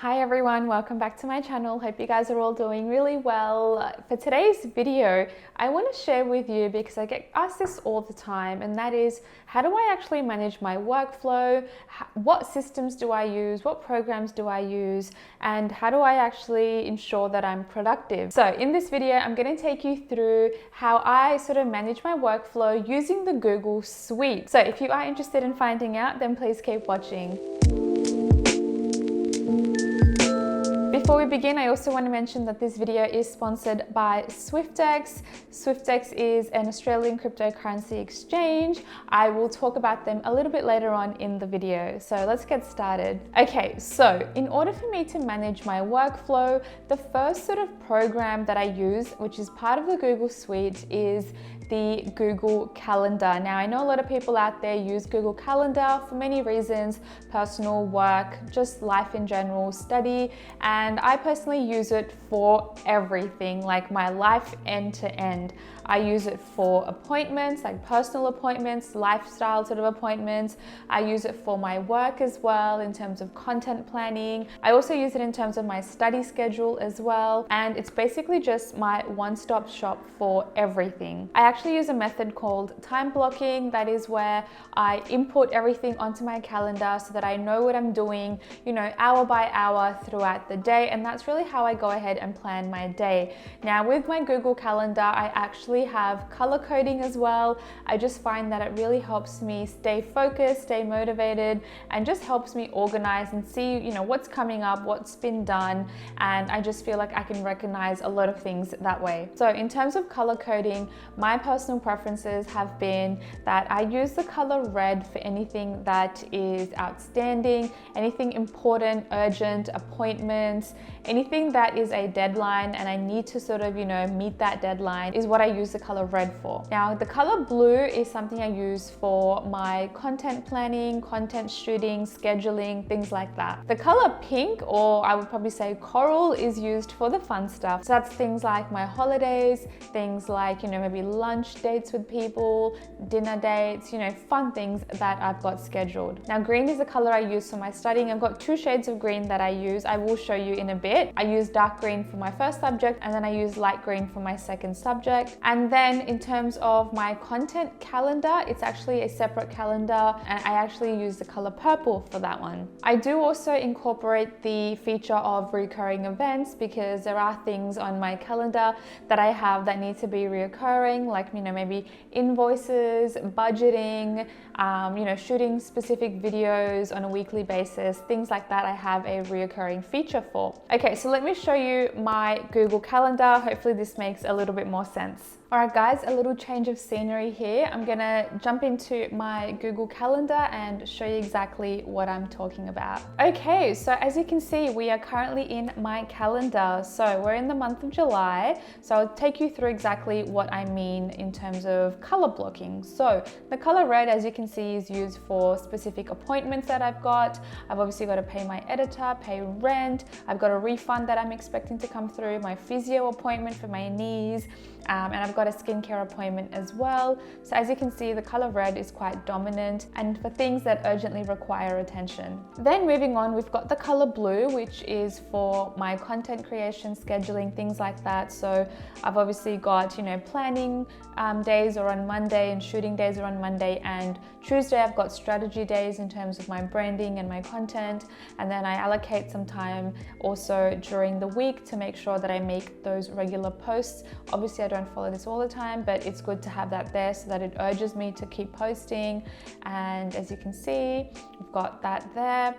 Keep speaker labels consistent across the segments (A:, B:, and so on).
A: Hi everyone, welcome back to my channel. Hope you guys are all doing really well. For today's video, I want to share with you because I get asked this all the time, and that is, how do I actually manage my workflow? What systems do I use? What programs do I use? And how do I actually ensure that I'm productive? So in this video, I'm going to take you through how I sort of manage my workflow using the Google Suite. So if you are interested in finding out, then please keep watching. Before we begin, I also want to mention that this video is sponsored by Swiftx. Swiftx is an Australian cryptocurrency exchange. I will talk about them a little bit later on in the video. So let's get started. Okay, so in order for me to manage my workflow, the first sort of program that I use, which is part of the Google Suite, is the Google Calendar. Now, I know a lot of people out there use Google Calendar for many reasons: personal, work, just life in general, study, and I personally use it for everything, like my life end to end. I use it for appointments, like personal appointments, lifestyle sort of appointments. I use it for my work as well in terms of content planning. I also use it in terms of my study schedule as well. And it's basically just my one-stop shop for everything. I actually use a method called time blocking. That is where I input everything onto my calendar so that I know what I'm doing, hour by hour throughout the day. And that's really how I go ahead and plan my day. Now, with my Google Calendar, I actually have color coding as well. I just find that it really helps me stay focused, stay motivated, and just helps me organize and see, what's coming up, what's been done. And I just feel like I can recognize a lot of things that way. So in terms of color coding, my personal preferences have been that I use the color red for anything that is outstanding, anything important, urgent, appointments, anything that is a deadline and I need to sort of, meet that deadline is what I use the color red for. Now, the color blue is something I use for my content planning, content shooting, scheduling, things like that. The color pink, or I would probably say coral, is used for the fun stuff. So that's things like my holidays, things like, maybe lunch dates with people, dinner dates, fun things that I've got scheduled. Now, green is the color I use for my studying. I've got two shades of green that I use. I will show you in a bit. I use dark green for my first subject, and then I use light green for my second subject. And then in terms of my content calendar, it's actually a separate calendar, and I actually use the color purple for that one. I do also incorporate the feature of recurring events because there are things on my calendar that I have that need to be reoccurring, like, maybe invoices, budgeting, shooting specific videos on a weekly basis, things like that I have a reoccurring feature for. Okay, so let me show you my Google Calendar. Hopefully this makes a little bit more sense. All right, guys, a little change of scenery here. I'm gonna jump into my Google Calendar and show you exactly what I'm talking about. Okay, so as you can see, we are currently in my calendar. So we're in the month of July. So I'll take you through exactly what I mean in terms of color blocking. So the color red, as you can see, is used for specific appointments that I've got. I've obviously got to pay my editor, pay rent. I've got a refund that I'm expecting to come through, my physio appointment for my knees, and I've got a skincare appointment as well. So as you can see, the color red is quite dominant and for things that urgently require attention. Then moving on, we've got the color blue, which is for my content creation, scheduling, things like that. So I've obviously got, planning days are on Monday and shooting days are on Monday, and Tuesday I've got strategy days in terms of my branding and my content. And then I allocate some time also during the week to make sure that I make those regular posts. Obviously, I don't follow this all the time, but it's good to have that there so that it urges me to keep posting. And as you can see, we've got that there.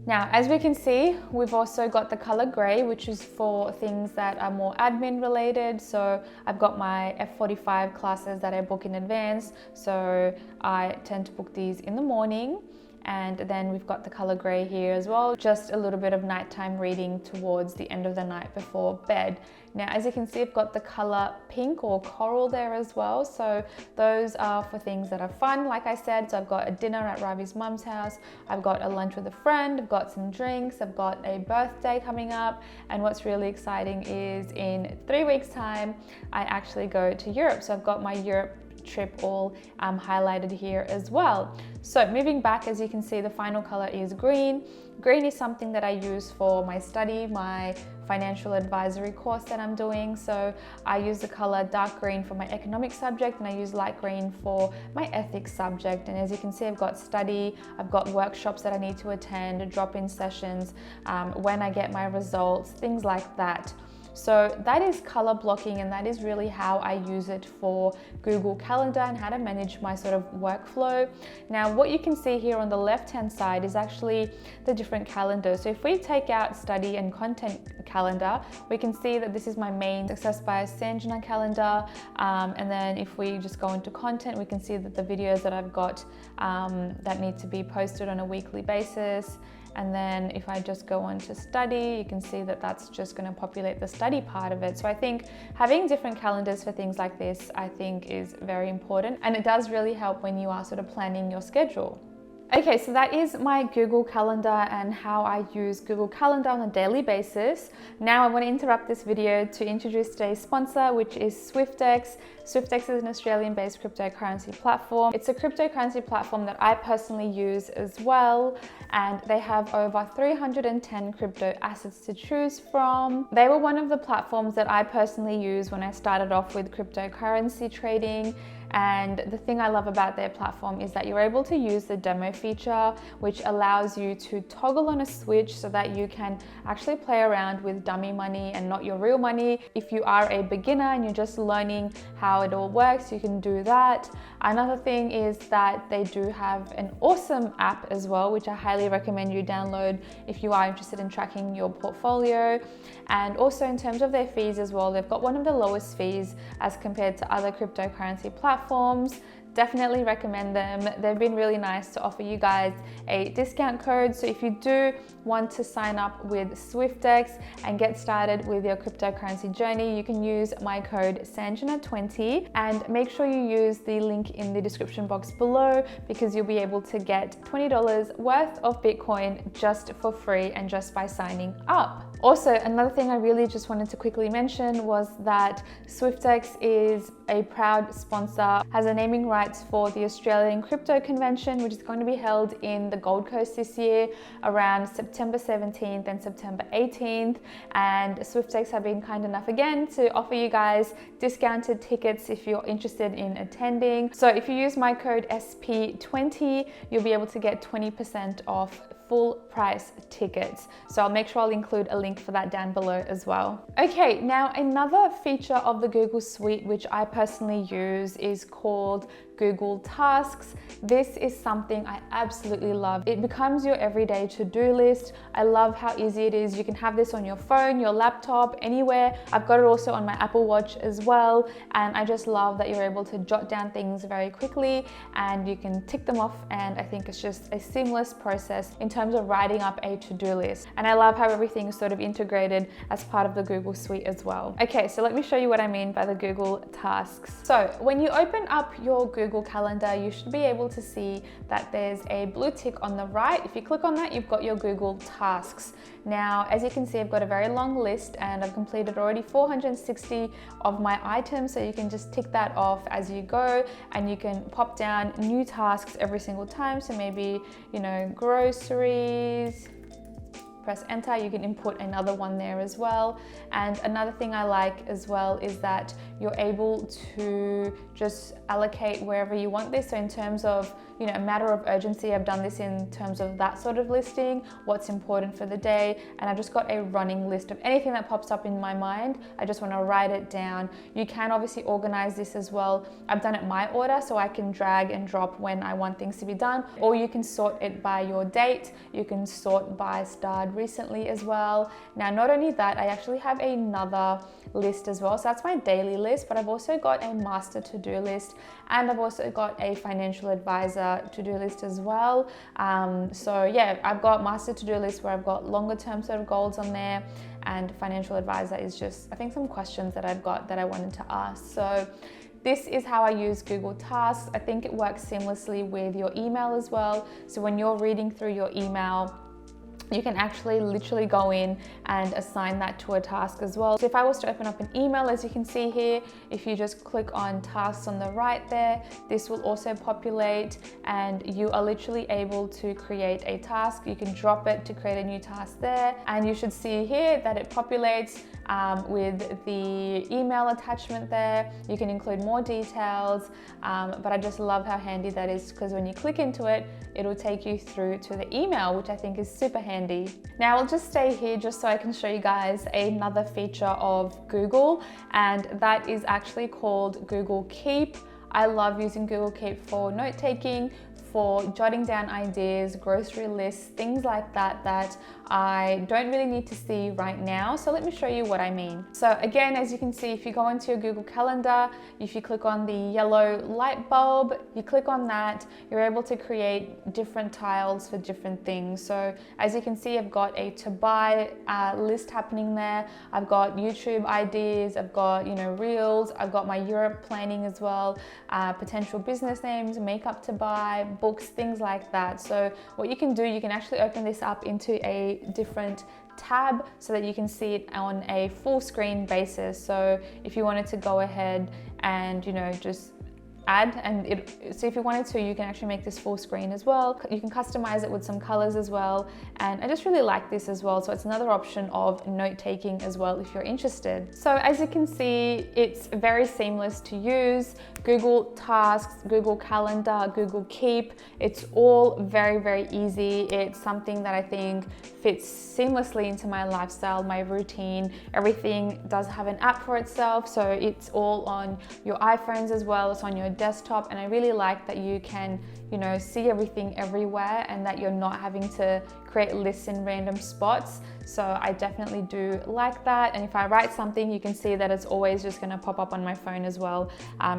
A: Now, as we can see, we've also got the color gray, which is for things that are more admin related. So I've got my F45 classes that I book in advance. So I tend to book these in the morning. And then we've got the color gray here as well, just a little bit of nighttime reading towards the end of the night before bed. Now, as you can see, I've got the color pink or coral there as well. So those are for things that are fun, like I said. So I've got a dinner at Ravi's mum's house. I've got a lunch with a friend. I've got some drinks. I've got a birthday coming up. And what's really exciting is in 3 weeks' time, I actually go to Europe. So I've got my Europe trip all highlighted here as well. So moving back, as you can see, the final color is green. Green is something that I use for my study, my financial advisory course that I'm doing. So I use the color dark green for my economics subject, and I use light green for my ethics subject. And as you can see, I've got study, I've got workshops that I need to attend, drop-in sessions, when I get my results, things like that. So that is color blocking, and that is really how I use it for Google Calendar and how to manage my sort of workflow. Now, what you can see here on the left-hand side is actually the different calendars. So if we take out study and content calendar, we can see that this is my main Success by Sanjana calendar. And then if we just go into content, we can see that the videos that I've got that need to be posted on a weekly basis. And then if I just go on to study, you can see that that's just going to populate the study part of it. So I think having different calendars for things like this, I think is very important. And it does really help when you are sort of planning your schedule. Okay, so that is my Google Calendar and how I use Google Calendar on a daily basis. Now I want to interrupt this video to introduce today's sponsor, which is SwiftX. SwiftX is an Australian-based cryptocurrency platform. It's a cryptocurrency platform that I personally use as well, and they have over 310 crypto assets to choose from. They were one of the platforms that I personally used when I started off with cryptocurrency trading. And the thing I love about their platform is that you're able to use the demo feature, which allows you to toggle on a switch so that you can actually play around with dummy money and not your real money. If you are a beginner and you're just learning how it all works, you can do that. Another thing is that they do have an awesome app as well, which I highly recommend you download if you are interested in tracking your portfolio. And also in terms of their fees as well, they've got one of the lowest fees as compared to other cryptocurrency platforms. Definitely recommend them. They've been really nice to offer you guys a discount code. So if you do want to sign up with SwiftX and get started with your cryptocurrency journey, you can use my code Sanjana20, and make sure you use the link in the description box below, because you'll be able to get $20 worth of Bitcoin just for free and just by signing up. Also, another thing I really just wanted to quickly mention was that SwiftX is a proud sponsor, has a naming rights for the Australian Crypto Convention, which is going to be held in the Gold Coast this year around September 17th and September 18th. And SwiftX have been kind enough again to offer you guys discounted tickets if you're interested in attending. So if you use my code SP20, you'll be able to get 20% off full price tickets. So I'll make sure I'll include a link for that down below as well. Okay, now another feature of the Google Suite, which I personally use, is called Google Tasks. This is something I absolutely love. It becomes your everyday to-do list. I love how easy it is. You can have this on your phone, your laptop, anywhere. I've got it also on my Apple Watch as well. And I just love that you're able to jot down things very quickly and you can tick them off. And I think it's just a seamless process in terms of writing up a to-do list. And I love how everything is sort of integrated as part of the Google Suite as well. Okay, so let me show you what I mean by the Google Tasks. So when you open up your Google Calendar, you should be able to see that there's a blue tick on the right. If you click on that, you've got your Google Tasks. Now, as you can see, I've got a very long list and I've completed already 460 of my items. So you can just tick that off as you go, and you can pop down new tasks every single time. So maybe, you know, groceries. Press enter, you can input another one there as well. And another thing I like as well is that you're able to just allocate wherever you want this. So in terms of, you know, a matter of urgency, I've done this in terms of that sort of listing, what's important for the day. And I've just got a running list of anything that pops up in my mind. I just want to write it down. You can obviously organize this as well. I've done it my order, so I can drag and drop when I want things to be done, or you can sort it by your date. You can sort by starred recently as well. Now, not only that, I actually have another list as well. So that's my daily list, but I've also got a master to-do list, and I've also got a financial advisor to-do list as well. So yeah, I've got master to-do list where I've got longer term sort of goals on there, and financial advisor is just, I think, some questions that I've got that I wanted to ask. So this is how I use Google Tasks. I think it works seamlessly with your email as well. So when you're reading through your email, you can actually literally go in and assign that to a task as well. So if I was to open up an email, as you can see here, if you just click on tasks on the right there, this will also populate and you are literally able to create a task. You can drop it to create a new task there, and you should see here that it populates with the email attachment there. You can include more details, but I just love how handy that is, because when you click into it, it'll take you through to the email, which I think is super handy. Now I'll just stay here just so I can show you guys another feature of Google, and that is actually called Google Keep. I love using Google Keep for note taking, for jotting down ideas, grocery lists, things like that that I don't really need to see right now. So let me show you what I mean. So again, as you can see, if you go into your Google Calendar, if you click on the yellow light bulb, you click on that, you're able to create different tiles for different things. So as you can see, I've got a to buy list happening there. I've got YouTube ideas, I've got, reels, I've got my Europe planning as well, potential business names, makeup to buy, books, things like that. So what you can do, you can actually open this up into a different tab so that you can see it on a full screen basis. So if you wanted to go ahead and just add, so if you wanted to, you can actually make this full screen as well. You can customize it with some colors as well, and I just really like this as well. So it's another option of note taking as well if you're interested. So as you can see, it's very seamless to use. Google Tasks, Google Calendar, Google Keep, it's all very, very easy. It's something that I think fits seamlessly into my lifestyle, my routine. Everything does have an app for itself, so it's all on your iPhones as well. It's on your desktop, and I really like that you can see everything everywhere and that you're not having to create lists in random spots. So I definitely do like that. And if I write something, you can see that it's always just going to pop up on my phone as well.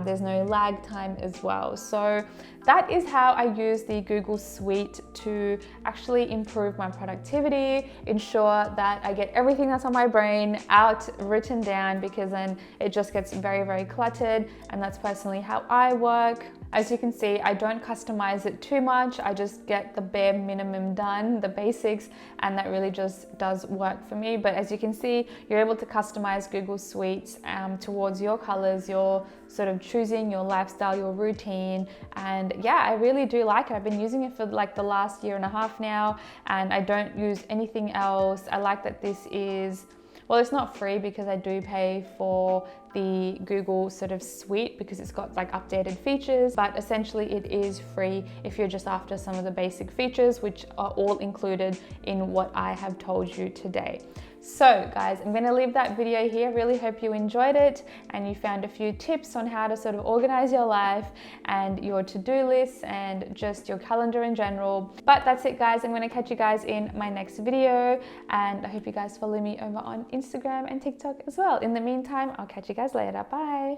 A: There's no lag time as well. So that is how I use the Google Suite to actually improve my productivity, ensure that I get everything that's on my brain out, written down, because then it just gets very, very cluttered. And that's personally how I work. As you can see, I don't customize it too much. I just get the bare minimum done, the basics, and that really just does work for me. But as you can see, you're able to customize Google Suites towards your colors, your sort of choosing your lifestyle, your routine. And yeah, I really do like it. I've been using it for like the last 1.5 years now, and I don't use anything else. I like that this is, well, it's not free because I do pay for the Google sort of suite because it's got like updated features, but essentially it is free if you're just after some of the basic features, which are all included in what I have told you today. So guys, I'm gonna leave that video here. Really hope you enjoyed it and you found a few tips on how to sort of organize your life and your to-do lists and just your calendar in general. But that's it guys, I'm gonna catch you guys in my next video, and I hope you guys follow me over on Instagram and TikTok as well. In the meantime, I'll catch you guys later. Bye.